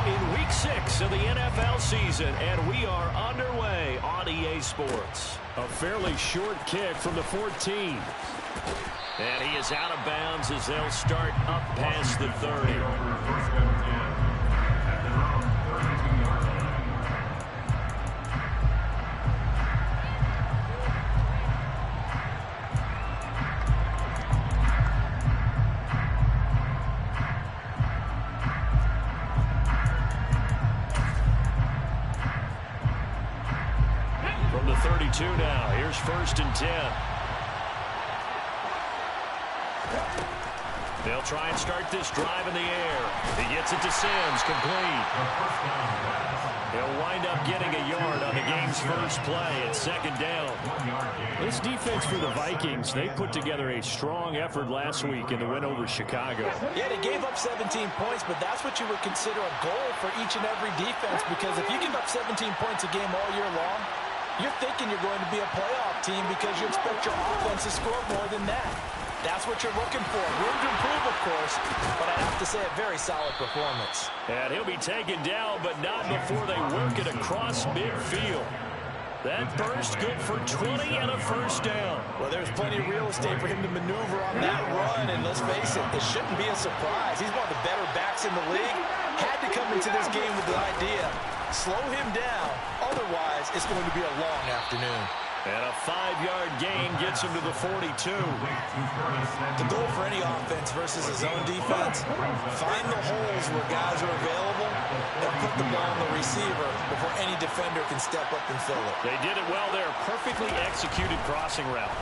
in Week 6 of the NFL season, and we are underway on EA Sports. A fairly short kick from the 14. And he is out of bounds as they'll start up past the 30. From the 32 now, here's 1st and 10. They'll try and start this drive in the air. He gets it to Sims, complete. He'll wind up getting a yard on the game's first play at 2nd down. This defense for the Vikings, they put together a strong effort last week in the win over Chicago. Yeah, they gave up 17 points, but that's what you would consider a goal for each and every defense, because if you give up 17 points a game all year long, you're thinking you're going to be a playoff team because you expect your offense to score more than that. That's what you're looking for. Room to improve, of course, but I have to say a very solid performance. And he'll be taken down, but not before they work it across midfield. That burst good for 20 and a 1st down. Well, there's plenty of real estate for him to maneuver on that run, and let's face it, this shouldn't be a surprise. He's one of the better backs in the league. Had to come into this game with the idea, slow him down, otherwise it's going to be a long afternoon. And a 5-yard gain gets him to the 42. The goal for any offense versus his own defense, find the holes where guys are available and put the ball on the receiver before any defender can step up and fill it. They did it well there. Perfectly executed crossing route.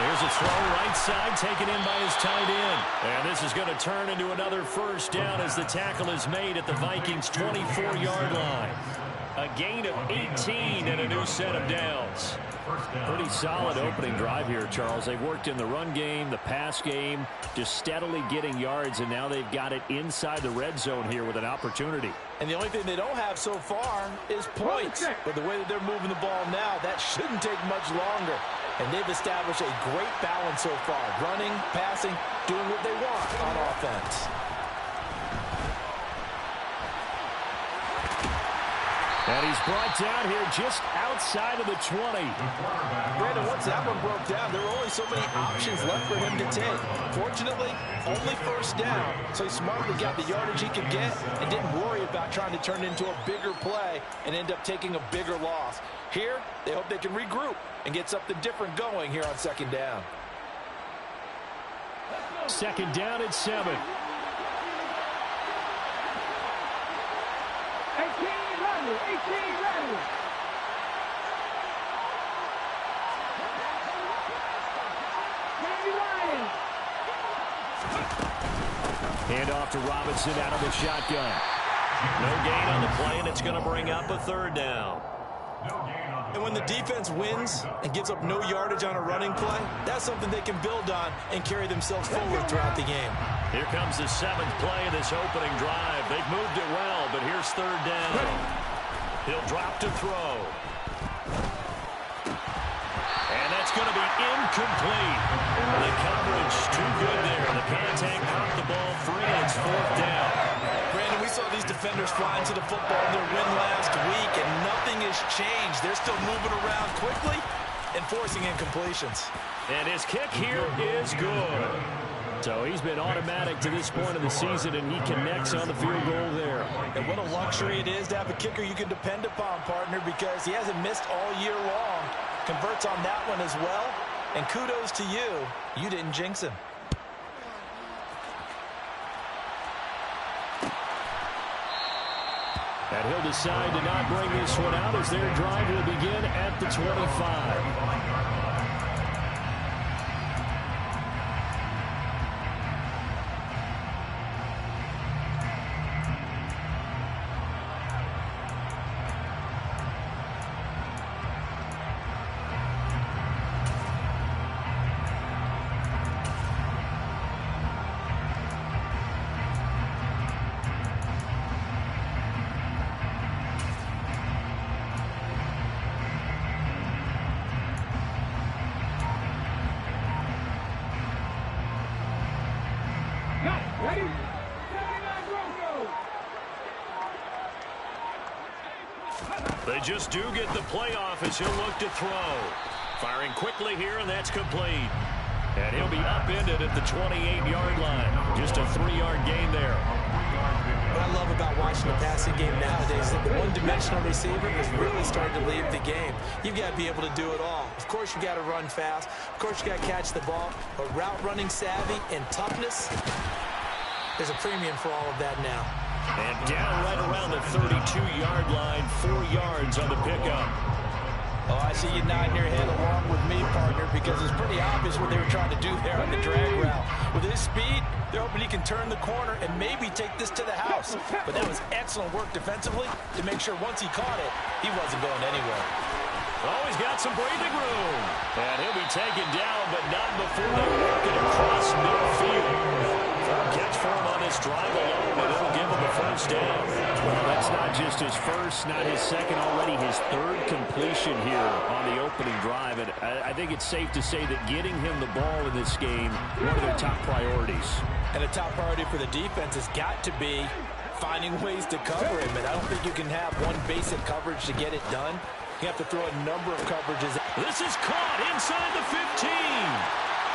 Here's a throw right side taken in by his tight end. And this is going to turn into another 1st down as the tackle is made at the Vikings' 24-yard line. A gain of 18 and a new set of downs. Pretty solid opening drive here, Charles. They've worked in the run game, the pass game, just steadily getting yards, and now they've got it inside the red zone here with an opportunity. And the only thing they don't have so far is points. But the way that they're moving the ball now, that shouldn't take much longer. And they've established a great balance so far. Running, passing, doing what they want on offense. And he's brought down here just outside of the 20. Brandon, once that one broke down, there were only so many options left for him to take. Fortunately, only 1st down, so he smartly got the yardage he could get and didn't worry about trying to turn it into a bigger play and end up taking a bigger loss. Here, they hope they can regroup and get something different going here on 2nd down. 2nd down at 7. Hand off to Robinson out of the shotgun. No gain on the play, and it's going to bring up a 3rd down. And when the defense wins and gives up no yardage on a running play, that's something they can build on and carry themselves forward throughout the game. Here comes the 7th play of this opening drive. They've moved it well, but here's 3rd down. He'll drop to throw. And that's going to be incomplete. The coverage too good there. The contact caught the ball free, and it's 4th down. Brandon, we saw these defenders flying to the football in their win last week, and nothing has changed. They're still moving around quickly and forcing incompletions. And his kick here is good. So he's been automatic to this point of the season, and he connects on the field goal there. And what a luxury it is to have a kicker you can depend upon, partner, because he hasn't missed all year long. Converts on that one as well, and kudos to you. You didn't jinx him. And he'll decide to not bring this one out as their drive will begin at the 25. They just do get the playoff as he'll look to throw. Firing quickly here, and that's complete. And he'll be upended at the 28-yard line. Just a 3-yard gain there. What I love about watching the passing game nowadays is that the one-dimensional receiver is really starting to leave the game. You've got to be able to do it all. Of course, you've got to run fast. Of course, you've got to catch the ball. But route running savvy and toughness, there's a premium for all of that now. And down right around the 32-yard line, 4 yards on the pickup. Oh, I see you nodding your head along with me, partner, because it's pretty obvious what they were trying to do there on the drag route. With his speed, they're hoping he can turn the corner and maybe take this to the house. But that was excellent work defensively to make sure once he caught it, he wasn't going anywhere. Oh, he's got some breathing room. And he'll be taken down, but not before they work it across midfield. Catch for him on this drive alone, and it'll give him the first down. Well, that's not just his first, not his second, already his third completion here on the opening drive. And I think it's safe to say that getting him the ball in this game, one of their top priorities. And a top priority for the defense has got to be finding ways to cover him. And I don't think you can have one basic coverage to get it done. You have to throw a number of coverages. This is caught inside the 15.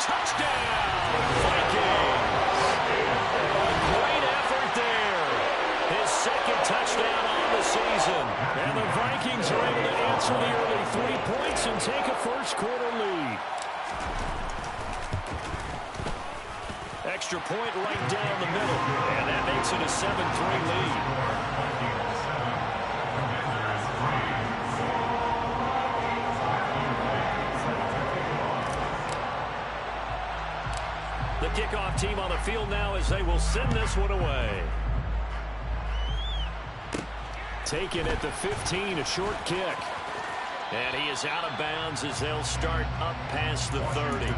Touchdown, Vikings. Great effort there. His second touchdown on the season. And the Vikings are able to answer the early 3 points and take a first-quarter lead. Extra point right down the middle. And that makes it a 7-3 lead. The kickoff team on the field now as they will send this one away. Taken at the 15, a short kick. And he is out of bounds as they'll start up past the 30.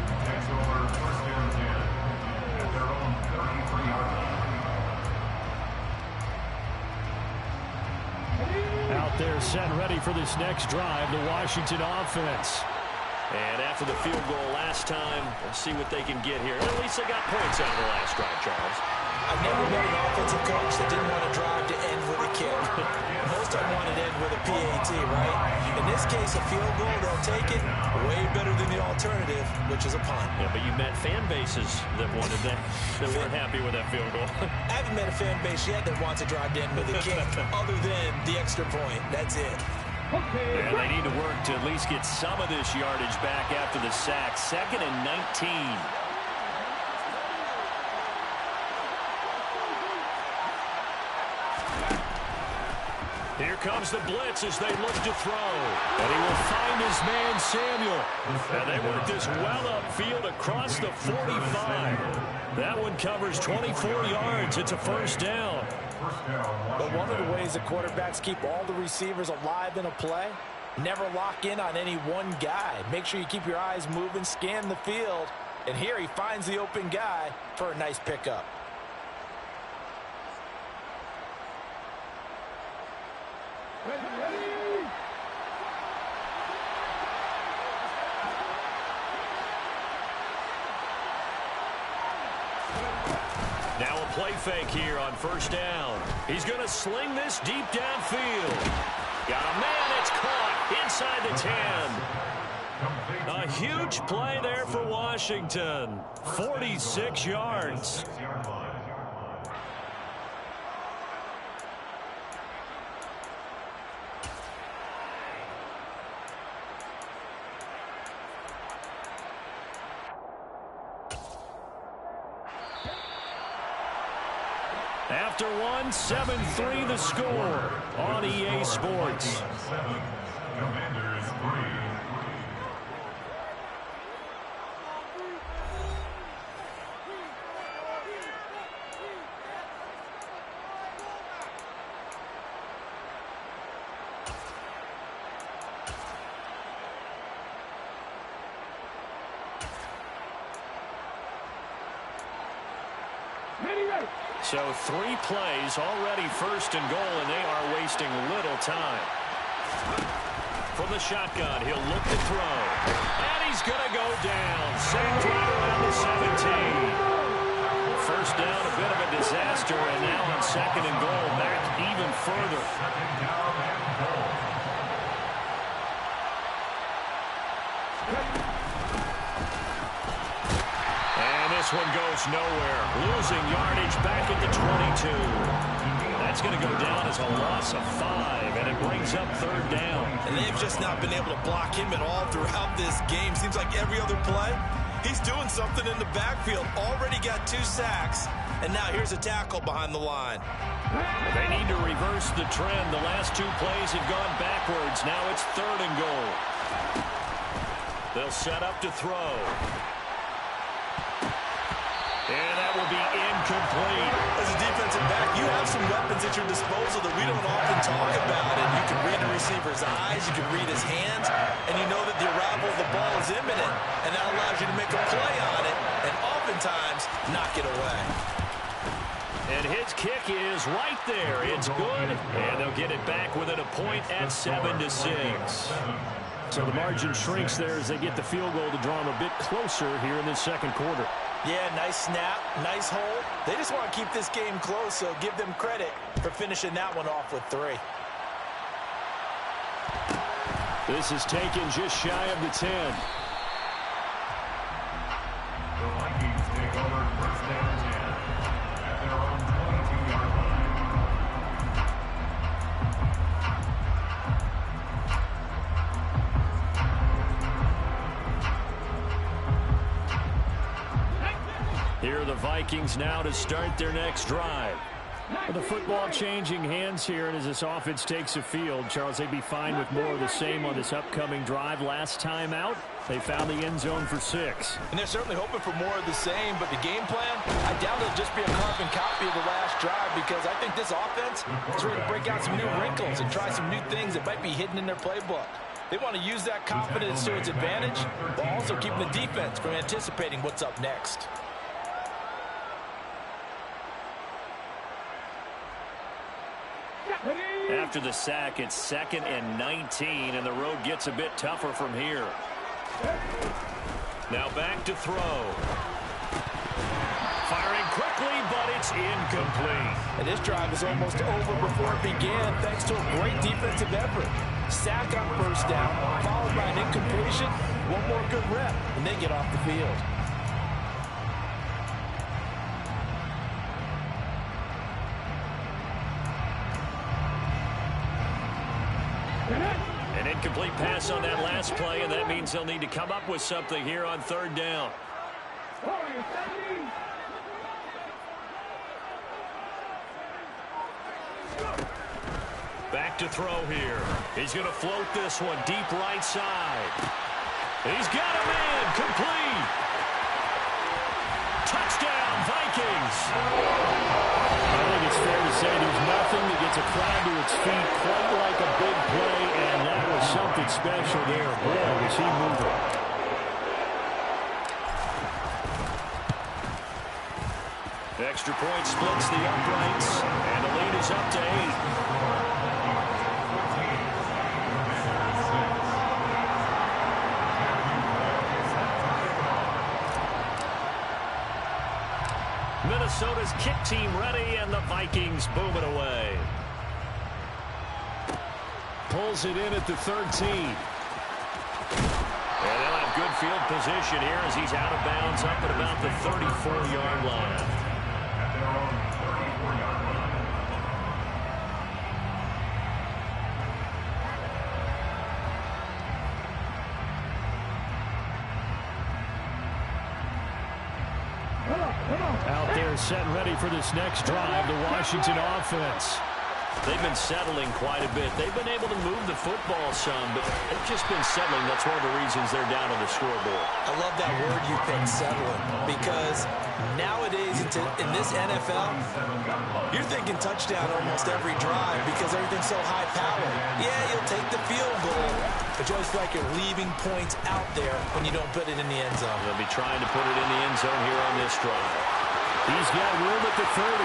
Out there set and ready for this next drive, the Washington offense. And after the field goal last time, we'll see what they can get here. At least they got points out of the last drive, Charles. I've never met an offensive coach that didn't want to drive to end with a kick. Most of them want to end with a PAT, right? In this case, a field goal, they'll take it way better than the alternative, which is a punt. Yeah, but you met fan bases that wanted that, that weren't happy with that field goal. I haven't met a fan base yet that wants to drive to end with a kick, other than the extra point. That's it. And they need to work to at least get some of this yardage back after the sack. 2nd and 19. Here comes the blitz as they look to throw. And he will find his man, Samuel. And they work this well upfield across the 45. That one covers 24 yards. It's a first down. But one of the ways that quarterbacks keep all the receivers alive in a play, never lock in on any one guy. Make sure you keep your eyes moving, scan the field. And here he finds the open guy for a nice pickup. Now a play fake here on first down. He's going to sling this deep downfield. Got a man, it's caught inside the 10. A huge play there for Washington. 46 yards. After one, 7-3 the score on EA Sports. Commanders 3. So 3 plays already, first and goal, and they are wasting little time. From the shotgun, he'll look to throw. And he's going to go down. Sacked right around the 17. First down, a bit of a disaster, and now on second and goal, back even further. one goes nowhere. Losing yardage back at the 22. That's going to go down as a loss of 5, and it brings up third down. And they've just not been able to block him at all throughout this game. Seems like every other play, he's doing something in the backfield. Already got 2 sacks, and now here's a tackle behind the line. They need to reverse the trend. The last 2 plays have gone backwards. Now it's third and goal. They'll set up to throw. And that will be incomplete. As a defensive back, you have some weapons at your disposal that we don't often talk about. And you can read a receiver's eyes, you can read his hands, and you know that the arrival of the ball is imminent. And that allows you to make a play on it and oftentimes knock it away. And his kick is right there. It's good, and they'll get it back within a point at 7-6. So the margin shrinks there as they get the field goal to draw them a bit closer here in the second quarter. Yeah, nice snap, nice hold. They just want to keep this game close, so give them credit for finishing that one off with 3. This is taken just shy of the 10. The Vikings take over first down 10 at their own 22-yard line. Here are the Vikings now to start their next drive. With the football changing hands here, and as this offense takes the field, Charles, they'd be fine with more of the same on this upcoming drive. Last time out, they found the end zone for 6. And they're certainly hoping for more of the same, but the game plan, I doubt it'll just be a carbon copy of the last drive, because I think this offense is ready to break out some new wrinkles and try some new things that might be hidden in their playbook. They want to use that confidence to its advantage, while also keeping the defense from anticipating what's up next. After the sack, it's 2nd and 19, and the road gets a bit tougher from here. Now back to throw. Firing quickly, but it's incomplete. And this drive is almost over before it began, thanks to a great defensive effort. Sack on first down, followed by an incompletion. One more good rep, and they get off the field. An incomplete pass on that last play, and that means they'll need to come up with something here on third down. Back to throw here. He's going to float this one deep right side. He's got a man. Complete. Touchdown, Vikings. I think it's fair to say there's nothing that gets a crowd to its feet quite like a big play, and that was something special there. Boy, was he moving. Extra point splits the uprights, and the lead is up to 8. Minnesota's kick team ready, and the Vikings boom it away. Pulls it in at the 13. And they'll have good field position here as he's out of bounds up at about the 34-yard line. At their own 34-yard line. Out there set and ready for this next drive, the Washington offense. They've been settling quite a bit. They've been able to move the football some, but they've just been settling. That's one of the reasons they're down on the scoreboard. I love that word you picked, settling, because nowadays in this NFL, you're thinking touchdown almost every drive because everything's so high-powered. Yeah, you'll take the field goal, but you always feel like you're leaving points out there when you don't put it in the end zone. They'll be trying to put it in the end zone here on this drive. He's got room at the 30.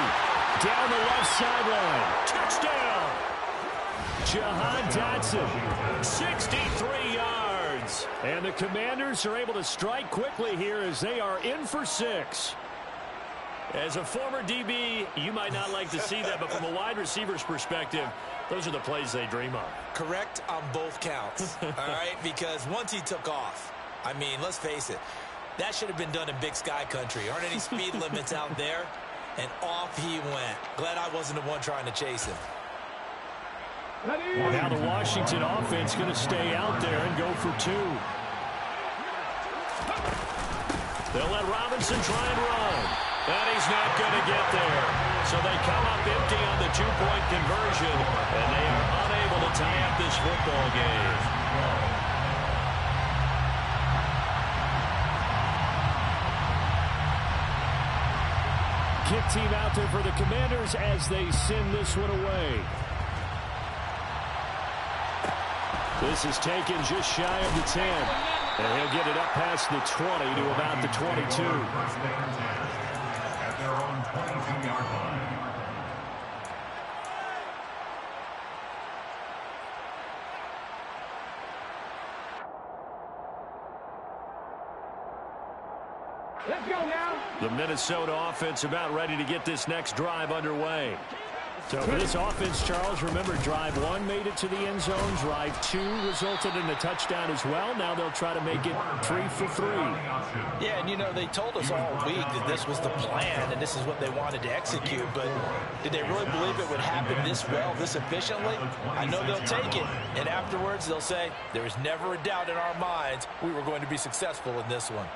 Down the left sideline. Touchdown! Jahan Dotson, 63 yards. And the Commanders are able to strike quickly here as they are in for 6. As a former DB, you might not like to see that, but from a wide receiver's perspective, those are the plays they dream of. Correct on both counts, all right? Because once he took off, I mean, let's face it, That should have been done in Big Sky country. Aren't any speed limits out there? And off he went. Glad I wasn't the one trying to chase him. Now the Washington offense going to stay out there and go for two. They'll let Robinson try and run. And he's not going to get there. So they come up empty on the two-point conversion, and they are unable to tie up this football game. Kick team out there for the Commanders as they send this one away. This is taken just shy of the 10. And he'll get it up past the 20 to about the 22. At their own 22-yard line. Let's go now. The Minnesota offense about ready to get this next drive underway. So for this offense, Charles, remember, drive one made it to the end zone. Drive two resulted in a touchdown as well. Now they'll try to make it 3 for 3. Yeah, and you know, they told us all week that this was the plan and this is what they wanted to execute, but did they really believe it would happen this well, this efficiently? I know they'll take it, and afterwards they'll say, there was never a doubt in our minds we were going to be successful in this one.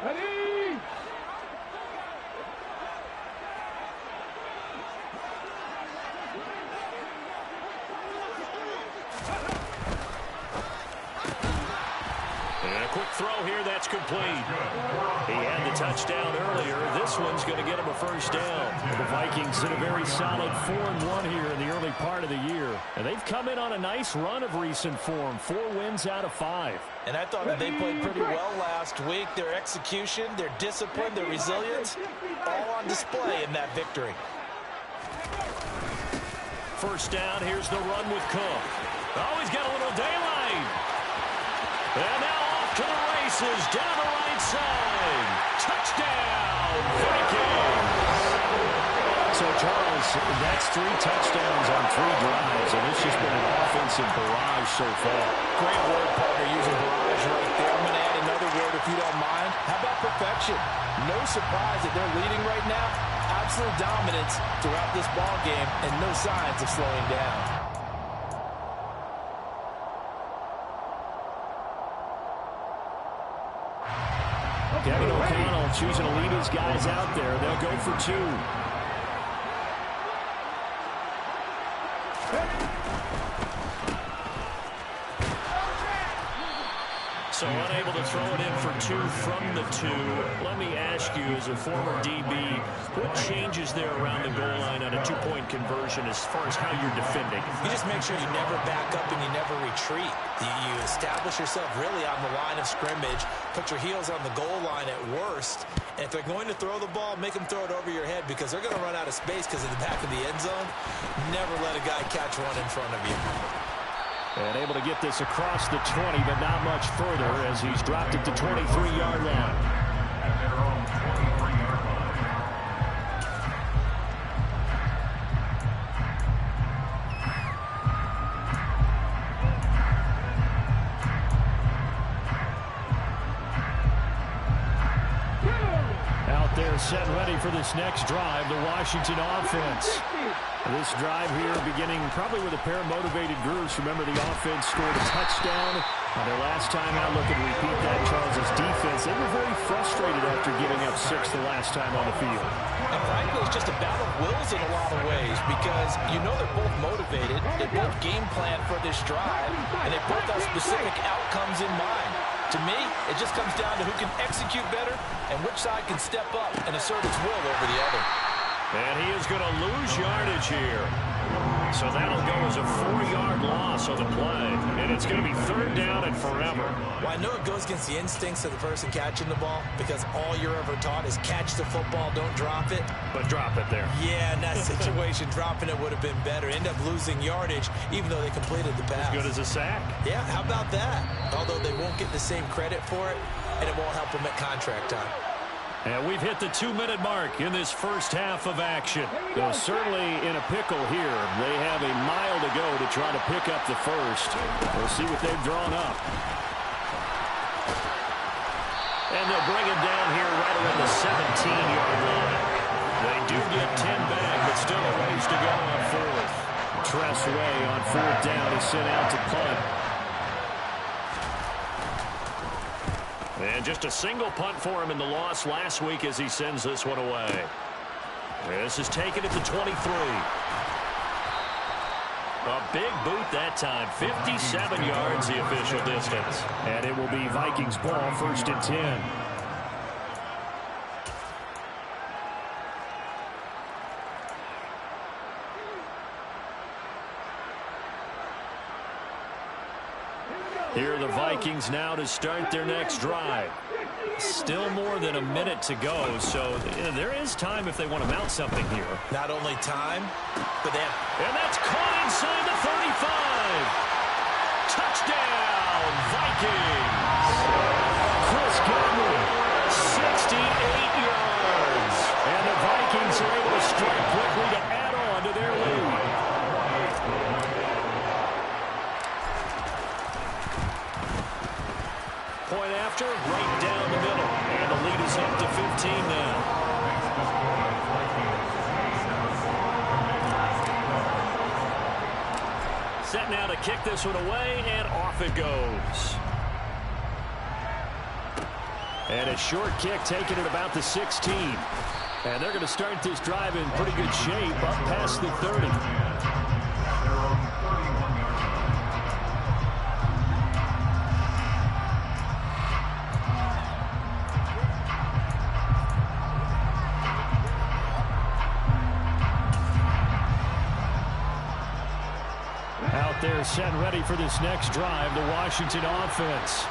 Ready? And a quick throw here, that's complete. He had the touchdown earlier. This one's going to get him a first down. The Vikings did a very solid 4-1 here in the early part of the year. And they've come in on a nice run of recent form. 4 wins out of 5. And I thought that they played pretty well last week. Their execution, their discipline, their resilience, all on display in that victory. First down, here's the run with Cook. Oh, he's got a little daylight. And now off to the races, down the right side. Touchdown, Vikings. So, Charles, that's 3 touchdowns on 3 drives, and it's just been an offensive barrage so far. Great word, partner, using barrage right there. I'm going to add another word if you don't mind. How about perfection? No surprise that they're leading right now. Absolute dominance throughout this ball game and no signs of slowing down. Kevin O'Connell choosing to lead his guys out there. They'll go for 2. So unable to throw it in for 2 from the 2. Let me ask you, as a former DB, what changes there around the goal line on a 2-point conversion as far as how you're defending? You just make sure you never back up and you never retreat. You establish yourself really on the line of scrimmage, put your heels on the goal line at worst. And if they're going to throw the ball, make them throw it over your head because they're going to run out of space because of the back of the end zone. Never let a guy catch one in front of you. And able to get this across the 20, but not much further as he's dropped it to 23-yard line. At their own 23-yard line. Out there set ready for this next drive, the Washington offense. This drive here beginning probably with a pair of motivated groups. Remember, the offense scored a touchdown on their last time out. Look and repeat that. Charles' defense, they were very frustrated after giving up 6 the last time on the field. And frankly, it's just a battle of wills in a lot of ways because you know they're both motivated, they both game plan for this drive, and they both have specific outcomes in mind. To me, it just comes down to who can execute better and which side can step up and assert its will over the other. And he is going to lose yardage here. So that'll go as a 4-yard loss on the play. And it's going to be 3rd down and forever. Well, I know it goes against the instincts of the person catching the ball because all you're ever taught is catch the football, don't drop it. But drop it there. Yeah, in that situation, dropping it would have been better. End up losing yardage even though they completed the pass. As good as a sack. Yeah, how about that? Although they won't get the same credit for it, and it won't help them at contract time. And we've hit the 2-minute mark in this first half of action. Though certainly in a pickle here. They have a mile to go to try to pick up the first. We'll see what they've drawn up. And they'll bring him down here right around the 17-yard line. They do get 10 back, but still a ways to go on fourth. Tress Way on fourth down is sent out to punt. And just a single punt for him in the loss last week as he sends this one away. This is taken at the 23. A big boot that time. 57 yards the official distance. And it will be Vikings ball, 1st and 10. Here are the Vikings now to start their next drive. Still more than a minute to go, so there is time if they want to mount something here. Not only time, but they have... And that's caught inside the 35. Touchdown, Vikings. Chris Godwin, 68 yards. And the Vikings are able to strike quickly to add on to their lead. Point after, right down the middle. And the lead is up to 15 now. Set now to kick this one away, and off it goes. And a short kick taken at about the 16. And they're going to start this drive in pretty good shape up past the 30. They're set and ready for this next drive, the Washington offense.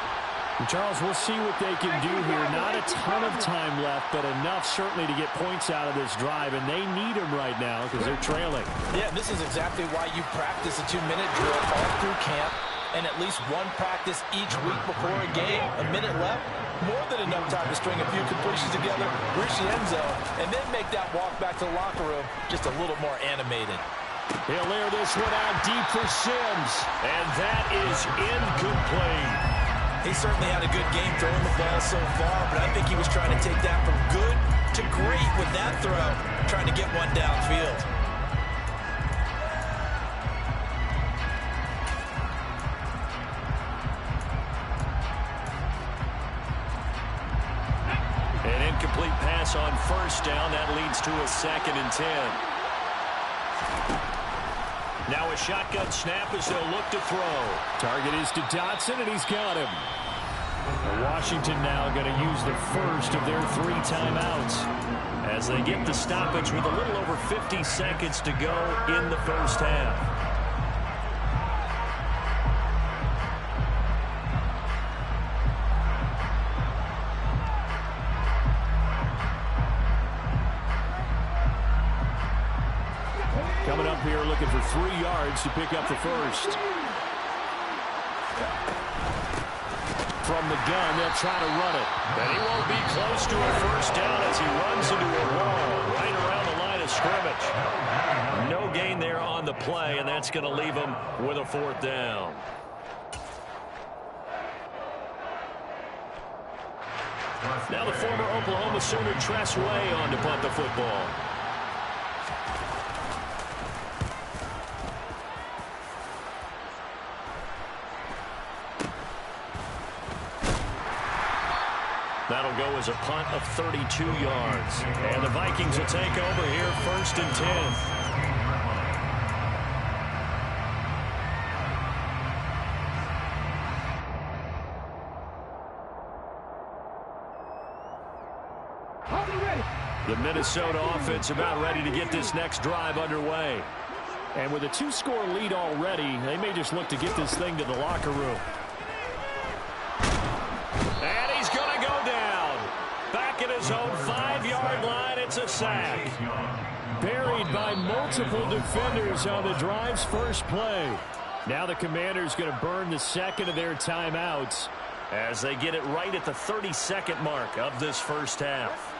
And Charles, we'll see what they can do here. Not a ton of time left, but enough certainly to get points out of this drive, and they need them right now because they're trailing. Yeah, this is exactly why you practice a 2-minute drill all through camp and at least one practice each week before a game. A minute left, more than enough time to string a few completions together, reach the end zone, and then make that walk back to the locker room just a little more animated. He'll air this one out deep for Sims, and that is incomplete. He certainly had a good game throwing the ball so far, but I think he was trying to take that from good to great with that throw, trying to get one downfield. An incomplete pass on 1st down. That leads to a 2nd and 10. Now a shotgun snap as they'll look to throw. Target is to Dotson, and he's got him. Washington now going to use the first of their 3 timeouts as they get the stoppage with a little over 50 seconds to go in the first half. Coming up here looking for 3 yards to pick up the first. From the gun, they'll try to run it. And he won't be close to a first down as he runs into a wall right around the line of scrimmage. No gain there on the play, and that's going to leave him with a 4th down. Now the former Oklahoma Sooner Tress Way on to punt the football. That'll go as a punt of 32 yards. And the Vikings will take over here 1st and 10. The Minnesota offense about ready to get this next drive underway. And with a 2-score lead already, they may just look to get this thing to the locker room. And he's going to go down. Back at his own 5-yard line, it's a sack. Buried by multiple defenders on the drive's first play. Now the Commanders going to burn the 2nd of their timeouts as they get it right at the 32nd mark of this first half.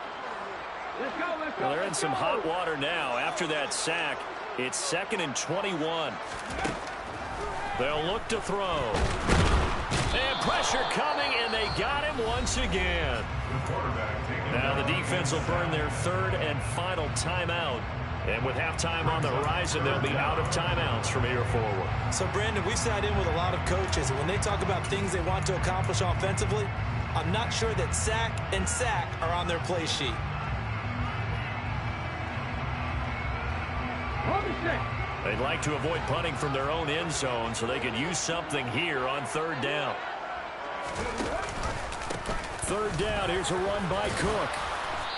Let's go, let's go. Well, they're in some hot water now. After that sack, it's 2nd and 21. They'll look to throw. And pressure coming, and they got him once again. Now the defense will burn their third and final timeout. And with halftime on the horizon, they'll be out of timeouts from here forward. So, Brandon, we sat in with a lot of coaches, and when they talk about things they want to accomplish offensively, I'm not sure that sack and sack are on their play sheet. They'd like to avoid punting from their own end zone so they could use something here on third down. Third down, here's a run by Cook.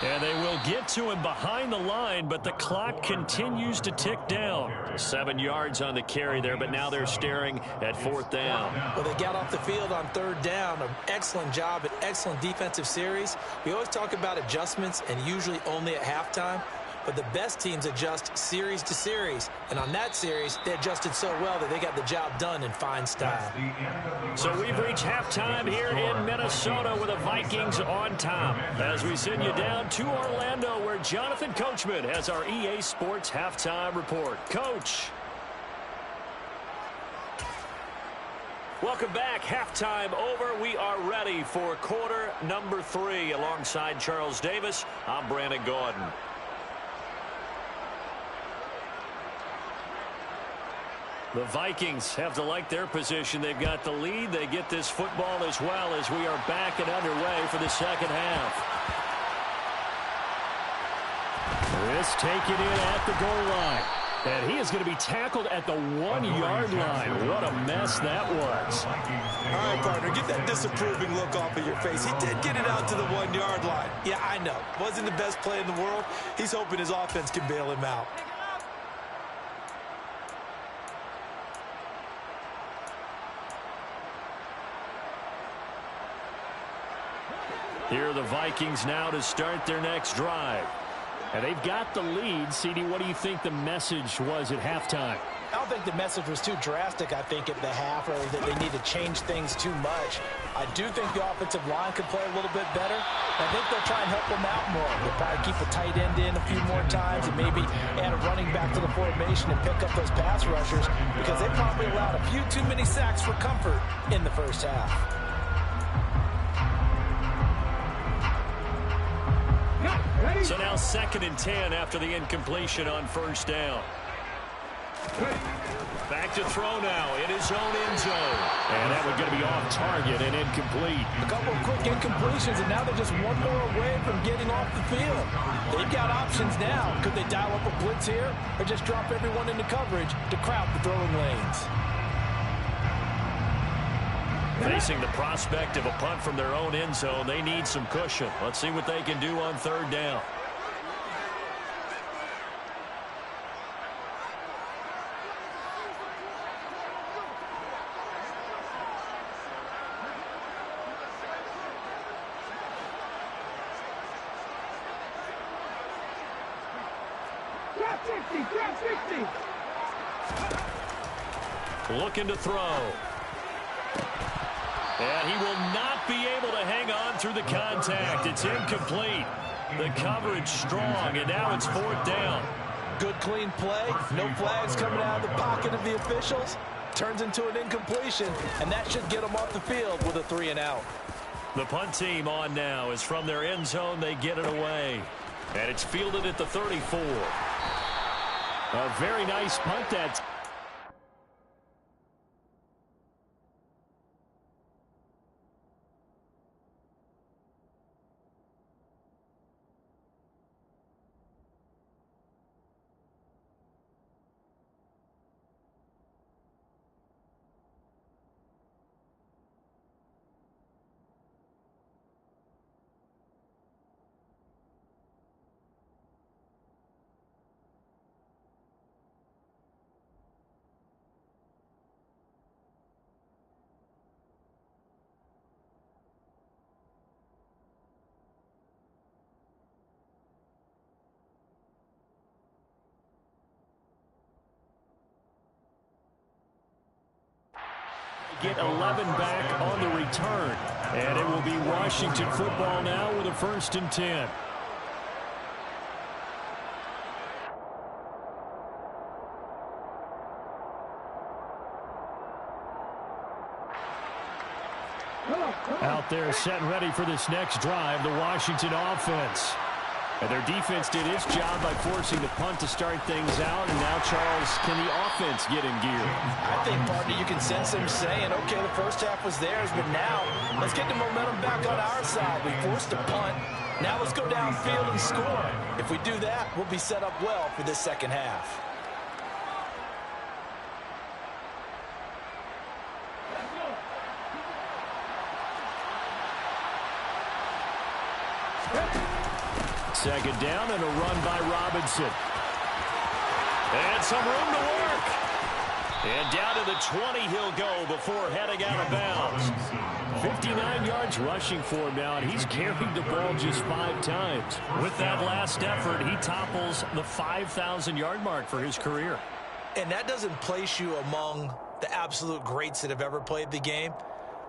And they will get to him behind the line, but the clock continues to tick down. 7 yards on the carry there, but now they're staring at fourth down. Well, they got off the field on third down. An excellent job, an excellent defensive series. We always talk about adjustments, and usually only at halftime. But the best teams adjust series to series. And on that series, they adjusted so well that they got the job done in fine style. So we've reached halftime here in Minnesota with the Vikings on top. As we send you down to Orlando, where Jonathan Coachman has our EA Sports halftime report. Coach. Welcome back. Halftime over. We are ready for quarter number 3. Alongside Charles Davis, I'm Brandon Gordon. The Vikings have to like their position. They've got the lead. They get this football as well as we are back and underway for the second half. Chris taken in at the goal line. And he is going to be tackled at the 1-yard line. What a mess that was. All right, partner, get that disapproving look off of your face. He did get it out to the 1-yard line. Yeah, I know. Wasn't the best play in the world. He's hoping his offense can bail him out. Here are the Vikings now to start their next drive. And they've got the lead. CD, what do you think the message was at halftime? I don't think the message was too drastic, I think, at the half, or that they need to change things too much. I do think the offensive line could play a little bit better. I think they'll try and help them out more. They'll probably keep a tight end in a few more times and maybe add a running back to the formation and pick up those pass rushers, because they probably allowed a few too many sacks for comfort in the first half. So now 2nd and 10 after the incompletion on first down. Back to throw now in his own end zone. And that one's going to be off target and incomplete. A couple of quick incompletions, and now they're just one more away from getting off the field. They've got options now. Could they dial up a blitz here or just drop everyone into coverage to crowd the throwing lanes? Facing the prospect of a punt from their own end zone, they need some cushion. Let's see what they can do on third down. Looking to throw. And he will not be able to hang on through the contact. It's incomplete. The coverage strong, and now it's fourth down. Good, clean play. No flags coming out of the pocket of the officials. Turns into an incompletion, and that should get them off the field with a 3-and-out. The punt team on now is from their end zone. They get it away. And it's fielded at the 34. A very nice punt that. Get 11 back on the return. And it will be Washington football now with a 1st and 10. Out there set and ready for this next drive, the Washington offense. And their defense did its job by forcing the punt to start things out. And now, Charles, can the offense get in gear? I think, partner, you can sense them saying, okay, the first half was theirs, but now let's get the momentum back on our side. We forced a punt. Now let's go downfield and score. If we do that, we'll be set up well for this second half. Second down and a run by Robinson. And some room to work. And down to the 20 he'll go before heading out of bounds. 59 yards rushing for him now, and he's carried the ball just 5 times. With that last effort, he topples the 5,000-yard mark for his career. And that doesn't place you among the absolute greats that have ever played the game,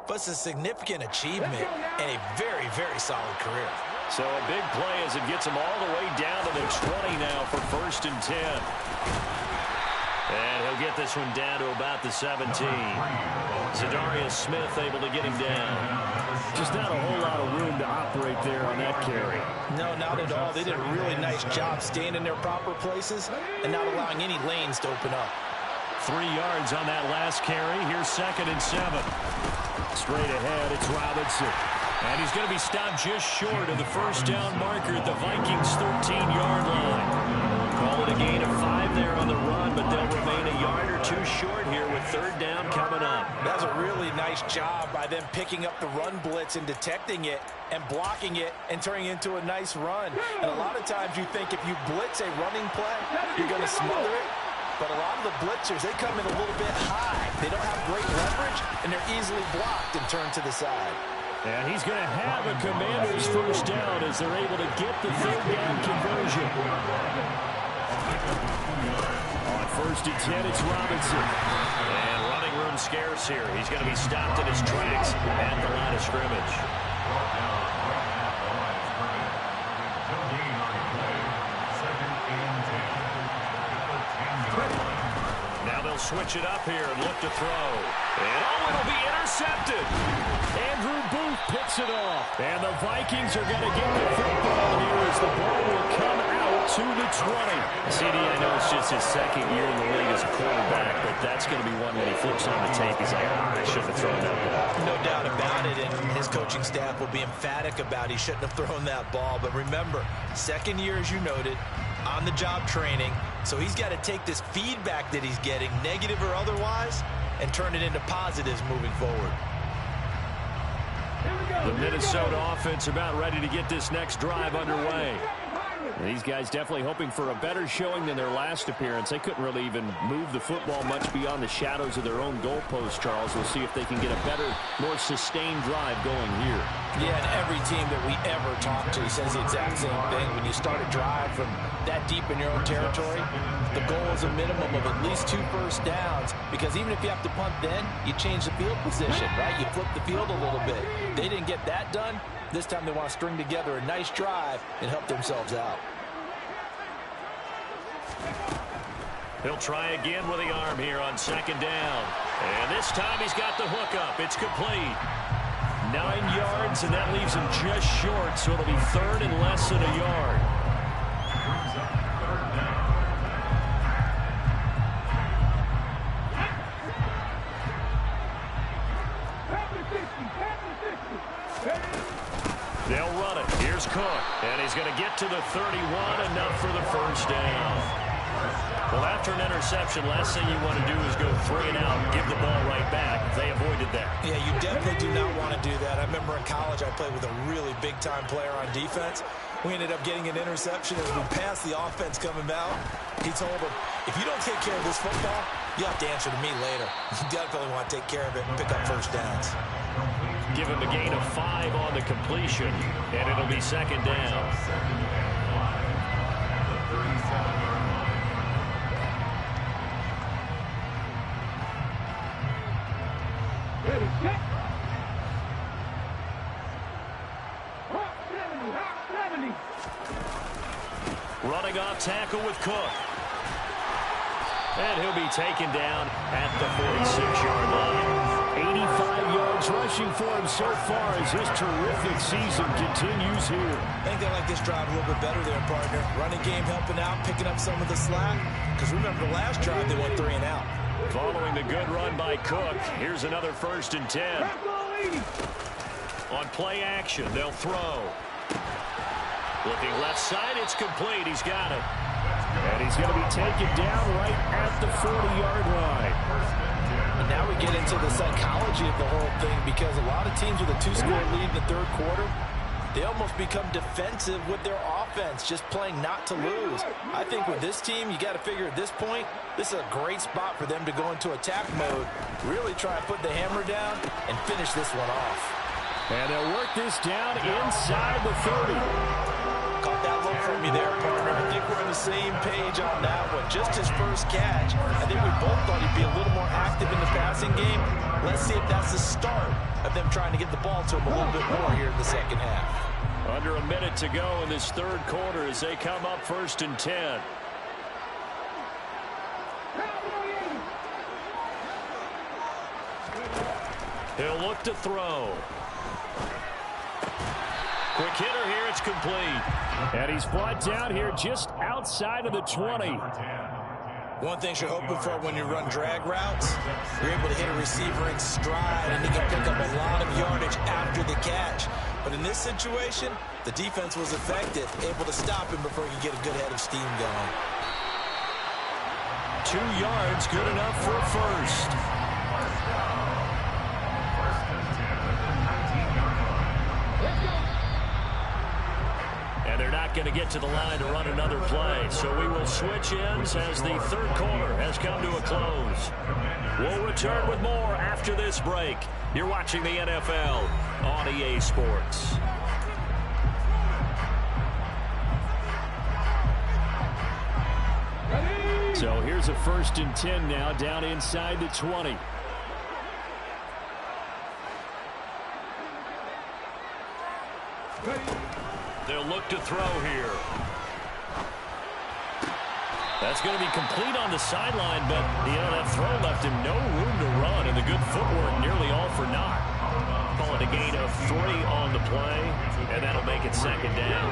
but it's a significant achievement and a very, very solid career. So a big play as it gets him all the way down to the 20 now for 1st and 10. And he'll get this one down to about the 17. Zadarius Smith able to get him down. Just not a whole lot of room to operate there on that carry. No, not at all. They did a really nice job staying in their proper places and not allowing any lanes to open up. 3 yards on that last carry. Here's 2nd and 7. Straight ahead, it's Robinson. And he's going to be stopped just short of the first down marker at the Vikings' 13-yard line. Call it a gain of 5 there on the run, but they'll remain a yard or 2 short here with 3rd down coming up. That's a really nice job by them picking up the run blitz and detecting it and blocking it and turning it into a nice run. And a lot of times you think if you blitz a running play, you're going to smother it. But a lot of the blitzers, they come in a little bit high. They don't have great leverage, and they're easily blocked and turned to the side. And he's going to have a Commander's first down as they're able to get the 3rd down conversion. On 1st and 10, it's Robinson. And running room scarce here. He's going to be stopped in his tracks at the line of scrimmage. Now they'll switch it up here and look to throw. And it'll be intercepted. Andrew Booth picks it off. And the Vikings are going to get the football here as the ball will come out to the 20. CD, I know it's just his 2nd year in the league as a quarterback, but that's going to be one when he flips on the tape. He's like, I shouldn't have thrown that ball. No doubt about it, and his coaching staff will be emphatic about he shouldn't have thrown that ball. But remember, 2nd year, as you noted, on-the-job training, so he's got to take this feedback that he's getting, negative or otherwise, and turn it into positives moving forward. The Minnesota offense about ready to get this next drive underway. These guys definitely hoping for a better showing than their last appearance. They couldn't really even move the football much beyond the shadows of their own goalpost, Charles. We'll see if they can get a better, more sustained drive going here. Yeah, and every team that we ever talk to says the exact same thing. When you start a drive from that deep in your own territory, the goal is a minimum of at least 2 first downs, because even if you have to punt then, you change the field position, right? You flip the field a little bit. They didn't get that done. This time they want to string together a nice drive and help themselves out. He'll try again with the arm here on 2nd down. And this time he's got the hook up. It's complete. 9 yards, and that leaves him just short, so it'll be 3rd and less than a yard. They'll run it. Here's Cook. And he's going to get to the 31, enough for the first down. Well, after an interception, last thing you want to do is go 3 and out and give the ball right back. They avoided that. Yeah, you definitely do not want to do that. I remember in college I played with a really big-time player on defense. We ended up getting an interception as we passed the offense coming out. He told him, if you don't take care of this football, you'll have to answer to me later. You definitely want to take care of it and pick up first downs. Give him a gain of 5 on the completion, and it'll be 2nd down. Running off tackle with Cook. And he'll be taken down at the 46-yard line. 85 yards yards rushing for him so far as this terrific season continues here. I think they like this drive a little bit better there, partner. Running game helping out, picking up some of the slack. Because remember the last drive, they went 3 and out. Following the good run by Cook, here's another 1st and 10. On play action, they'll throw. Looking left side, it's complete. He's got it. And he's going to be taken down right at the 40-yard line. And now we get into the psychology of the whole thing, because a lot of teams with a 2-score lead in the 3rd quarter, they almost become defensive with their offense, just playing not to lose. I think with this team, you got to figure at this point, this is a great spot for them to go into attack mode, really try and put the hammer down and finish this one off. And they'll work this down inside the 30. Caught that look from you there, partner. I think we're on the same page on that one. Just his first catch. I think we both thought he'd be a little more active in the passing game. Let's see if that's the start of them trying to get the ball to him a little bit more here in the second half. Under a minute to go in this 3rd quarter as they come up 1st and 10. He'll look to throw. Quick hitter here, it's complete. And he's brought down here just outside of the 20. One thing you're hoping for when you run drag routes, you're able to hit a receiver in stride, and he can pick up a lot of yardage after the catch. But in this situation, the defense was effective, able to stop him before he could get a good head of steam going. 2 yards, good enough for a first. And they're not going to get to the line to run another play. So we will switch ends as the 3rd quarter has come to a close. We'll return with more after this break. You're watching the NFL on EA Sports. So here's a 1st and 10 now down inside the 20. They'll look to throw here. That's going to be complete on the sideline, but that throw left him no room to run, and the good footwork nearly all for naught. Call it a gain of 3 on the play, and that'll make it 2nd down.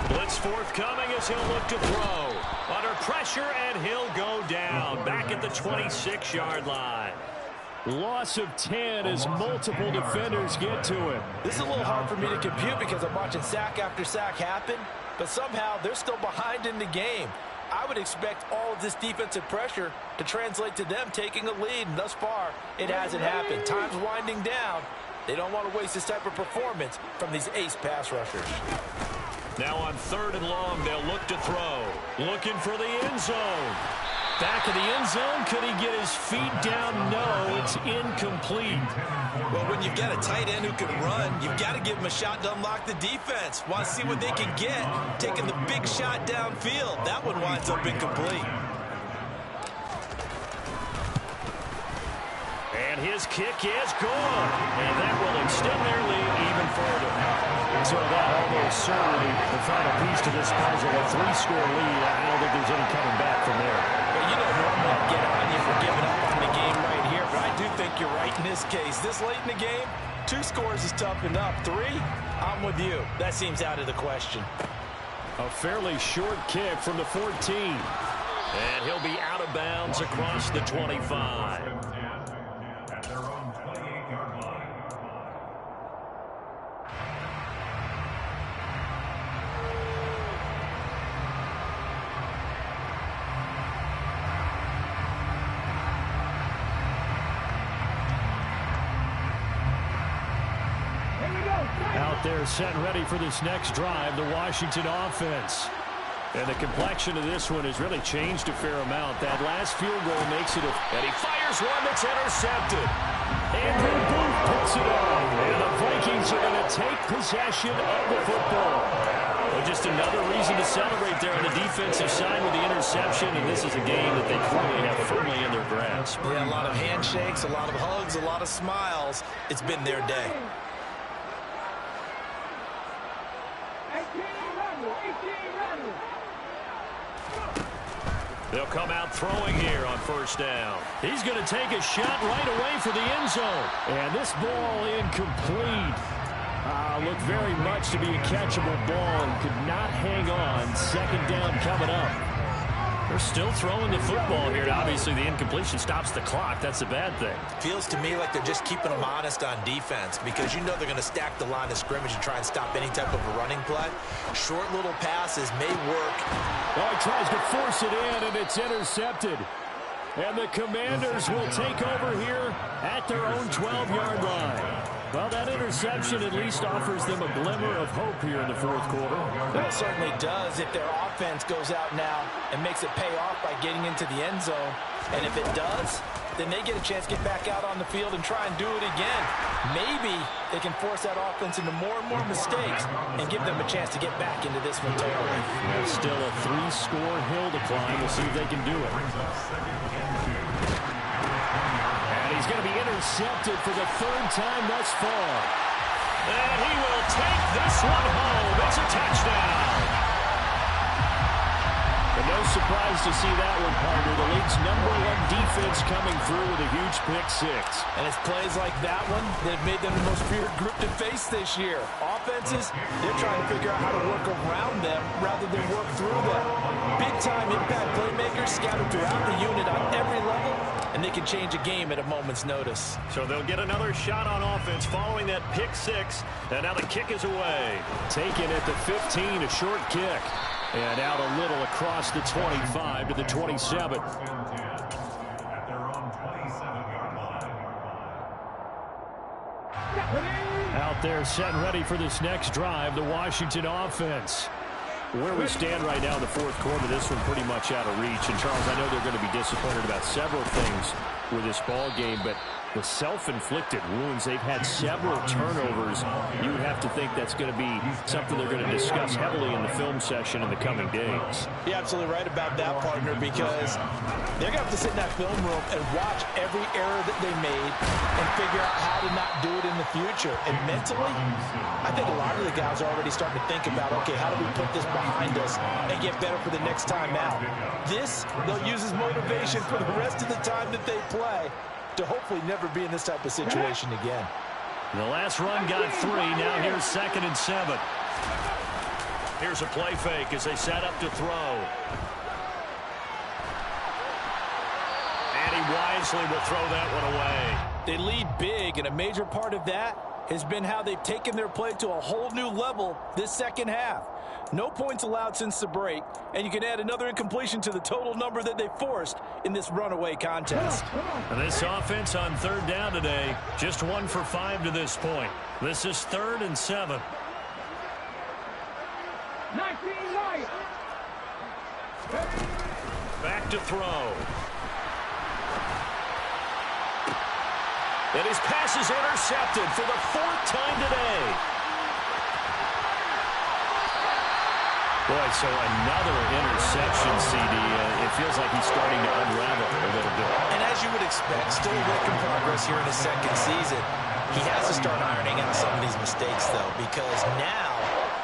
Blitz forthcoming as he'll look to throw. Under pressure, and he'll go down. Back at the 26-yard line. Loss of 10 as multiple defenders get to him. This is a little hard for me to compute because I'm watching sack after sack happen, but somehow they're still behind in the game. I would expect all of this defensive pressure to translate to them taking a lead, and thus far, it hasn't happened. Time's winding down. They don't want to waste this type of performance from these ace pass rushers. Now on 3rd and long, they'll look to throw. Looking for the end zone. Back of the end zone. Could he get his feet down? No, it's incomplete. Well, when you've got a tight end who can run, you've got to give him a shot to unlock the defense. Want to see what they can get. Taking the big shot downfield. That one winds up incomplete. And his kick is good. And that will extend their lead even further. So that almost certainly the final piece to this puzzle, a 3-score lead. I don't think there's any coming back from there. Well, you don't normally get on you for giving up on the game right here, but I do think you're right in this case. This late in the game, 2 scores is tough enough. 3, I'm with you. That seems out of the question. A fairly short kick from the 14. And he'll be out of bounds across the 25. At their own 28-yard line. Out there set and ready for this next drive, the Washington offense. And the complexion of this one has really changed a fair amount. That last field goal makes it and he fires one that's intercepted. Andrew Booth picks it up. And the Vikings are going to take possession of the football. Well, just another reason to celebrate there on the defensive side with the interception. And this is a game that they clearly have firmly in their grasp. Yeah, a lot of handshakes, a lot of hugs, a lot of smiles. It's been their day. They'll come out throwing here on first down. He's going to take a shot right away for the end zone. And this ball incomplete. Looked very much to be a catchable ball and could not hang on. Second down coming up. They're still throwing the football here. Obviously, the incompletion stops the clock. That's a bad thing. Feels to me like they're just keeping them honest on defense because you know they're going to stack the line of scrimmage and try and stop any type of a running play. Short little passes may work. Oh, he tries to force it in, and it's intercepted. And the Commanders will take over here at their own 12-yard line. Well, that interception at least offers them a glimmer of hope here in the fourth quarter. Well, it certainly does if their offense goes out now and makes it pay off by getting into the end zone. And if it does, then they get a chance to get back out on the field and try and do it again. Maybe they can force that offense into more and more mistakes and give them a chance to get back into this one totally. There's still a 3-score hill to climb. We'll see if they can do it. And he's going to be intercepted for the third time thus far. And he will take this one home. It's a touchdown. And no surprise to see that one, partner. The league's #1 defense coming through with a huge pick-6. And it's plays like that one that have made them the most feared group to face this year. Offenses, they're trying to figure out how to work around them rather than work through them. Big-time impact playmakers scattered throughout the unit on every level, and they can change a game at a moment's notice. So they'll get another shot on offense following that pick-6, and now the kick is away. Taken at the 15, a short kick. And out a little across the 25 to the 27. At their own 27-yard line. Out there set and ready for this next drive, the Washington offense. Where we stand right now in the fourth quarter, this one pretty much out of reach. And, Charles, I know they're going to be disappointed about several things with this ball game, but the self-inflicted wounds, they've had several turnovers. You would have to think that's going to be something they're going to discuss heavily in the film session in the coming days. You're absolutely right about that, partner, because they're going to have to sit in that film room and watch every error that they made and figure out how to not do it in the future. And mentally, I think a lot of the guys are already starting to think about, okay, how do we put this behind us and get better for the next time out? This, they'll use as motivation for the rest of the time that they play to hopefully never be in this type of situation again. The last run got 3. Now here's 2nd and 7. Here's a play fake as they set up to throw. And he wisely will throw that one away. They lead big, and a major part of that has been how they've taken their play to a whole new level this second half. No points allowed since the break, and you can add another incompletion to the total number that they forced in this runaway contest. And this offense on 3rd down today, just 1 for 5 to this point. This is 3rd and 7. 19 right. Back to throw. And his pass is intercepted for the 4th time today. Boy, so another interception, CD. It feels like he's starting to unravel a little bit. And as you would expect, still a work in progress here in his 2nd season. He has to start ironing out some of these mistakes, though, because now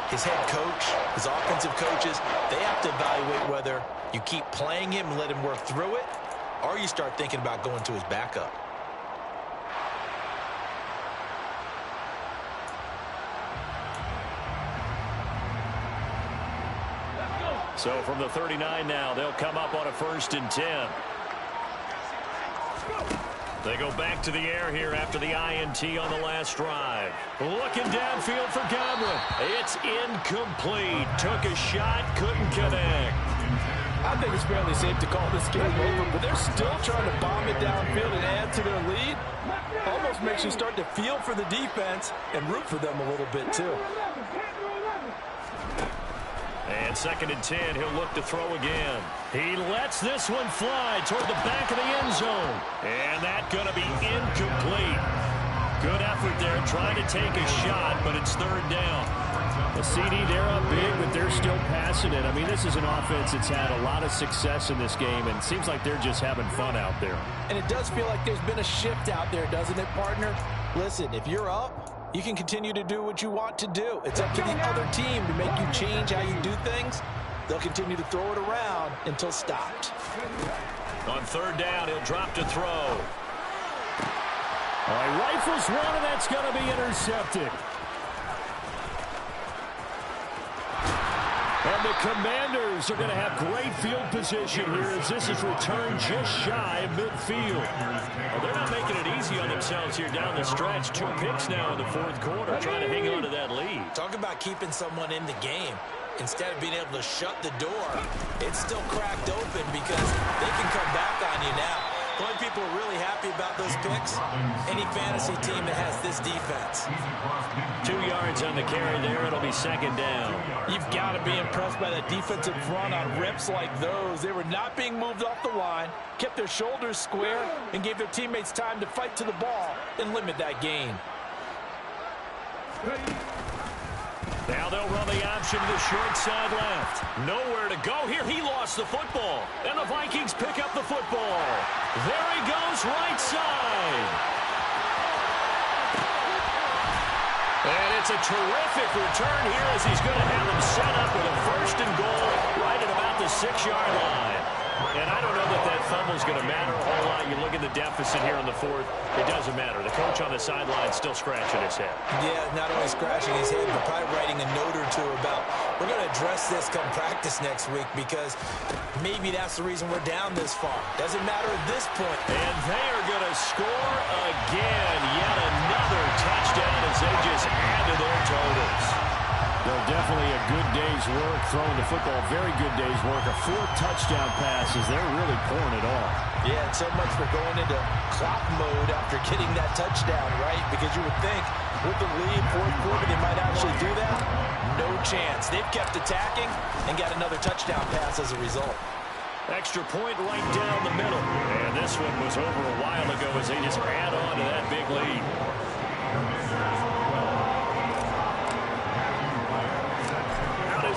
his head coach, his offensive coaches, they have to evaluate whether you keep playing him and let him work through it, or you start thinking about going to his backup. So from the 39 now, they'll come up on a 1st and 10. They go back to the air here after the INT on the last drive. Looking downfield for Godwin. It's incomplete. Took a shot, couldn't connect. I think it's fairly safe to call this game over, but they're still trying to bomb it downfield and add to their lead. Almost makes you start to feel for the defense and root for them a little bit, too. And 2nd and 10, he'll look to throw again. He lets this one fly toward the back of the end zone. And that's going to be incomplete. Good effort there, trying to take a shot, but it's 3rd down. The CD, they're up big, but they're still passing it. I mean, this is an offense that's had a lot of success in this game, and it seems like they're just having fun out there. And it does feel like there's been a shift out there, doesn't it, partner? Listen, if you're up, You can continue to do what you want to do. It's up to the other team to make you change how you do things. They'll continue to throw it around until stopped. On third down, he'll drop to throw. All right, rifles one, and that's going to be intercepted. And the Commanders are going to have great field position here as this is returned just shy of midfield. Well, they're not making it easy on themselves here down the stretch. 2 picks now in the fourth quarter, trying to hang on to that lead. Talk about keeping someone in the game. Instead of being able to shut the door, it's still cracked open because they can come back on you now. The only people who are really happy about those picks, any fantasy team that has this defense. 2 yards on the carry there. It'll be second down. You've got to be impressed by that defensive front on reps like those. They were not being moved off the line, kept their shoulders square, and gave their teammates time to fight to the ball and limit that gain. Now they'll run the option to the short side left. Nowhere to go here. He lost the football. And the Vikings pick up the football. There he goes, right side. And it's a terrific return here as he's going to have him set up with a 1st and goal right at about the 6-yard line. And I don't know that that fumble's going to matter a whole lot. You look at the deficit here in the 4th. It doesn't matter. The coach on the sideline still scratching his head. Yeah, not only scratching his head, but probably writing a note or two about, we're going to address this come practice next week because maybe that's the reason we're down this far. Doesn't matter at this point. And they are going to score again. Yet another touchdown as they just add to their totals. Well, definitely a good day's work throwing the football. Very good day's work. A 4th touchdown passes. They're really pouring it on. Yeah, and so much for going into clock mode after getting that touchdown, right? Because you would think with the lead, 4th quarter, they might actually do that. No chance. They've kept attacking and got another touchdown pass as a result. Extra point right down the middle. And this one was over a while ago as they just add on to that big lead.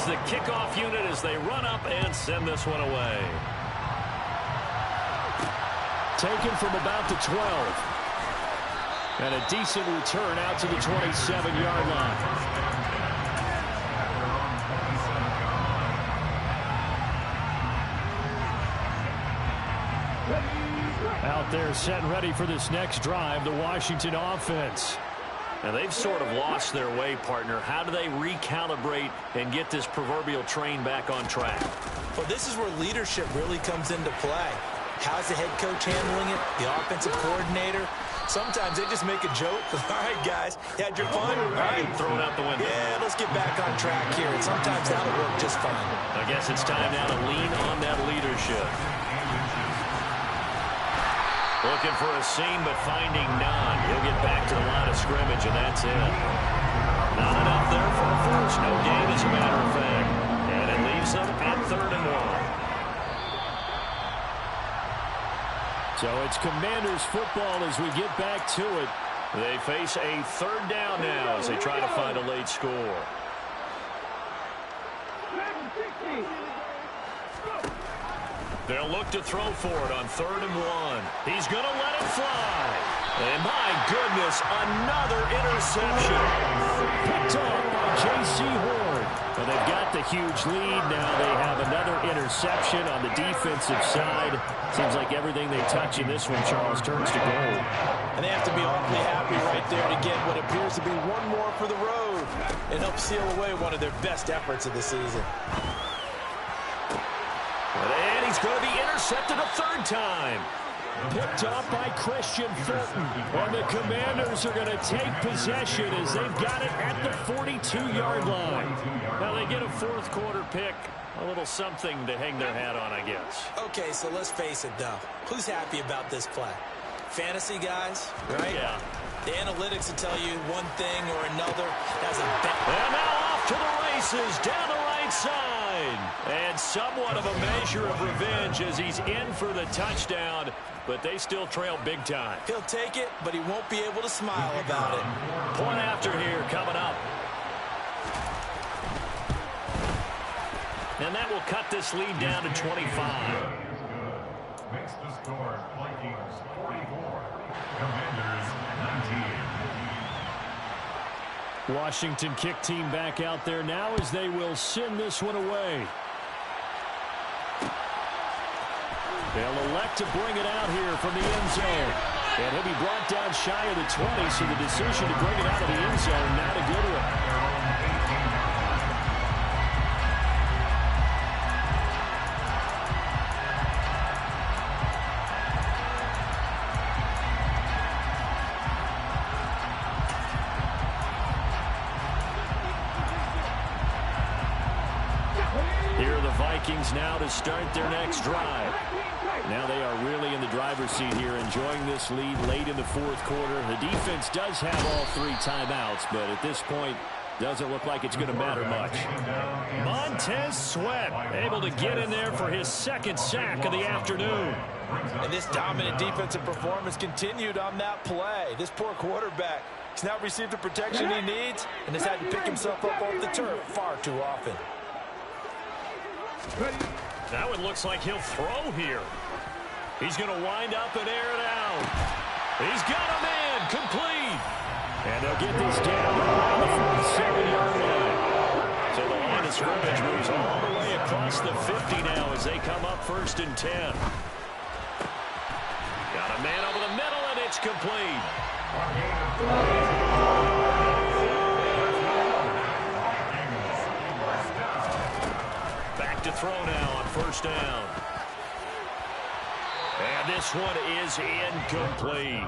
The kickoff unit as they run up and send this one away. Taken from about the 12. And a decent return out to the 27-yard line. Out there set and ready for this next drive, the Washington offense. Now, they've sort of lost their way, partner. How do they recalibrate and get this proverbial train back on track? Well, this is where leadership really comes into play. How's the head coach handling it? The offensive coordinator? Sometimes they just make a joke. All right, guys, you had your fun? All right. Throw it out the window. Yeah, let's get back on track here. And sometimes that'll work just fine. I guess it's time now to lean on that leadership. Looking for a seam, but finding none. He'll get back to the line of scrimmage, and that's it. Not enough there for a first. No gain, as a matter of fact. And it leaves them at 3rd and 1. So it's Commanders football as we get back to it. They face a 3rd down now as they try to find a late score. They'll look to throw for it on 3rd and 1. He's going to let it fly. And my goodness, another interception. Picked up by J.C. Horn. And they've got the huge lead. Now they have another interception on the defensive side. Seems like everything they touch in this one, Charles, turns to gold. And they have to be awfully happy right there to get what appears to be one more for the road and help seal away one of their best efforts of the season. And he's going to be intercepted a 3rd time. Picked off by Christian Fulton. And the Commanders are going to take possession as they've got it at the 42-yard line. Now they get a 4th quarter pick. A little something to hang their hat on, I guess. Okay, so let's face it, though. Who's happy about this play? Fantasy guys, right? Yeah. The analytics will tell you one thing or another. That's a bet. And now off to the races down the right side. And somewhat of a measure of revenge as he's in for the touchdown, but they still trail big time. He'll take it, but he won't be able to smile about it. Point after here coming up. And that will cut this lead down to 25. Makes the score Vikings 44, Commanders 19. Washington kick team back out there now as they will send this one away. They'll elect to bring it out here from the end zone. And he'll be brought down shy of the 20, so the decision to bring it out of the end zone, not a good one. Here are the Vikings now to start their next drive. Now they are really in the driver's seat here, enjoying this lead late in the fourth quarter. The defense does have all 3 timeouts, but at this point, doesn't look like it's going to matter much. Montez Sweat able to get in there for his 2nd sack of the afternoon. And this dominant defensive performance continued on that play. This poor quarterback has now received the protection he needs and has had to pick himself up off the turf far too often. That one looks like he'll throw here. He's going to wind up and air it out. He's got a man complete. And they'll get this down around the 47-yard line. So the line of scrimmage moves all the way across the 50 now as they come up 1st and 10. Got a man over the middle, and it's complete. Back to throw now on 1st down. And this one is incomplete.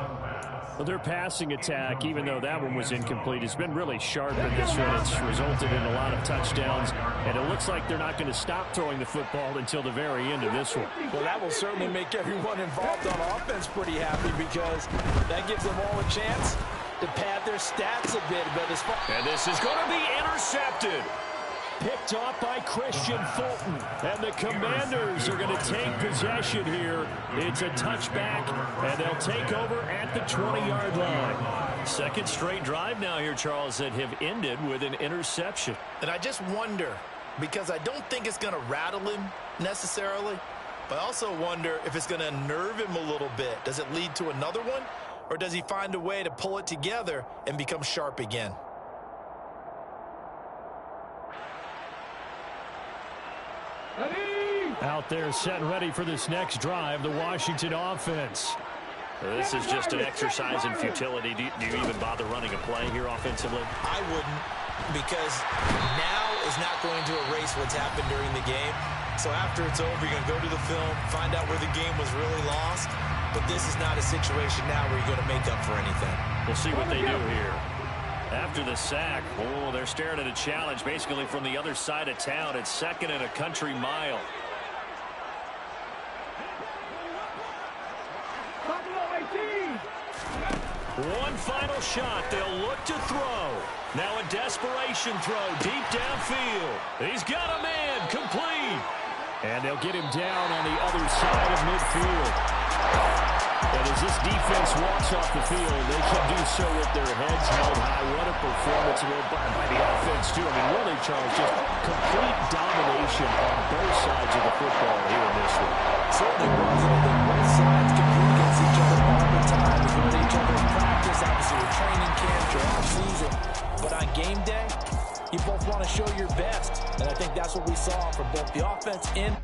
Well, their passing attack, even though that one was incomplete, has been really sharp in this one. It's resulted in a lot of touchdowns, and it looks like they're not going to stop throwing the football until the very end of this one. Well, that will certainly make everyone involved on offense pretty happy because that gives them all a chance to pad their stats a bit. And this is going to be intercepted. Picked off by Christian Fulton. And the Commanders are going to take possession here. It's a touchback, and they'll take over at the 20-yard line. 2nd straight drive now here, Charles, that have ended with an interception. And I just wonder, because I don't think it's going to rattle him necessarily, but I also wonder if it's going to unnerve him a little bit. Does it lead to another one, or does he find a way to pull it together and become sharp again? Out there set and ready for this next drive, the Washington offense. This is just an exercise in futility. Do you even bother running a play here offensively? I wouldn't, because now is not going to erase what's happened during the game. So after it's over, you're going to go to the film, find out where the game was really lost. But this is not a situation now where you're going to make up for anything. We'll see what they do here. After the sack, oh, they're staring at a challenge basically from the other side of town. It's 2nd and a country mile. One final shot. They'll look to throw. Now a desperation throw deep downfield. He's got a man complete. And they'll get him down on the other side of midfield. And as this defense walks off the field, they can do so with their heads held high. What a performance by the offense, too. I mean, really, Charles, just complete domination on both sides of the football here in this one. Certainly was. I think both sides compete against each other all the time. They go to each other in practice, obviously your training camp, your off-season. But on game day, you both want to show your best. And I think that's what we saw from both the offense and